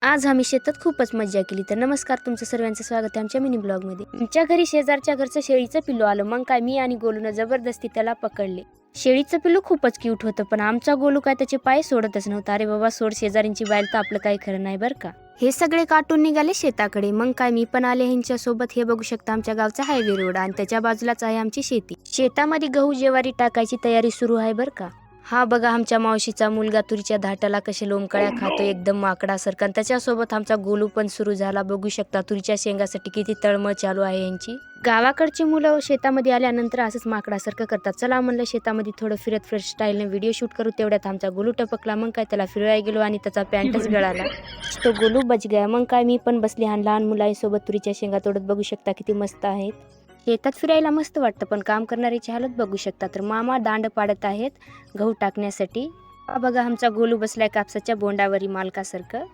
आज आम्ही शेतात खूपच मज्जा केली. तर नमस्कार, तुमचं सर्वांचं स्वागत आहे आमच्या मिनी ब्लॉगमध्ये. आमच्या घरी शेजारच्या घरचं शेळीचं पिल्लू आलं. मग काय मी आणि गोलूनं जबरदस्ती त्याला पकडले. शेळीचं पिल्लू खूपच क्यूट होतं, पण आमचा गोलू काय त्याचे पाय सोडतच नव्हता. अरे बाबा सोड, शेजारींची बाईल तर आपलं काही खरं नाही बरं का. हे सगळे काटून निघाले शेताकडे. मग काय मी पण आले ह्यांच्या सोबत. हे बघू शकता आमच्या गावचा हायवे रोड आणि त्याच्या बाजूलाच आहे आमची शेती. शेतामध्ये गहू ज्वारी टाकायची तयारी सुरू आहे बरं का. हा बघा आमच्या मावशीचा मुलगा तुरीच्या धाटाला कसे लोमकळ्या खातो एकदम माकडासारखा. आणि त्याच्यासोबत आमचा गोलू पण सुरू झाला. बघू शकता तुरीच्या शेंगासाठी किती तळमळ चालू आहे यांची. गावाकडची मुलं शेतामध्ये आल्यानंतर असंच माकडासारखं करतात. चला म्हणलं शेतामध्ये थोडं फिरत फ्रेश स्टाईलने व्हिडिओ शूट करू. तेवढ्यात आमचा गोलू टपकला. मग काय त्याला फिरवायला गेलो आणि त्याचा पॅन्टच गळाला. तो गोलू बच गया. मग काय मी पण बसली आणि लहान मुलांसोबत तुरीच्या शेंगा तोडत. बघू शकता किती मस्त आहेत. शेतात फिरायला मस्त वाटतं, पण काम करणाऱ्याची हालत बघू शकता. तर मामा दांड पाडत आहेत गहू टाकण्यासाठी. हा बघा आमचा गोलू बसलाय कापसाच्या बोंडावरी मालकासारखं.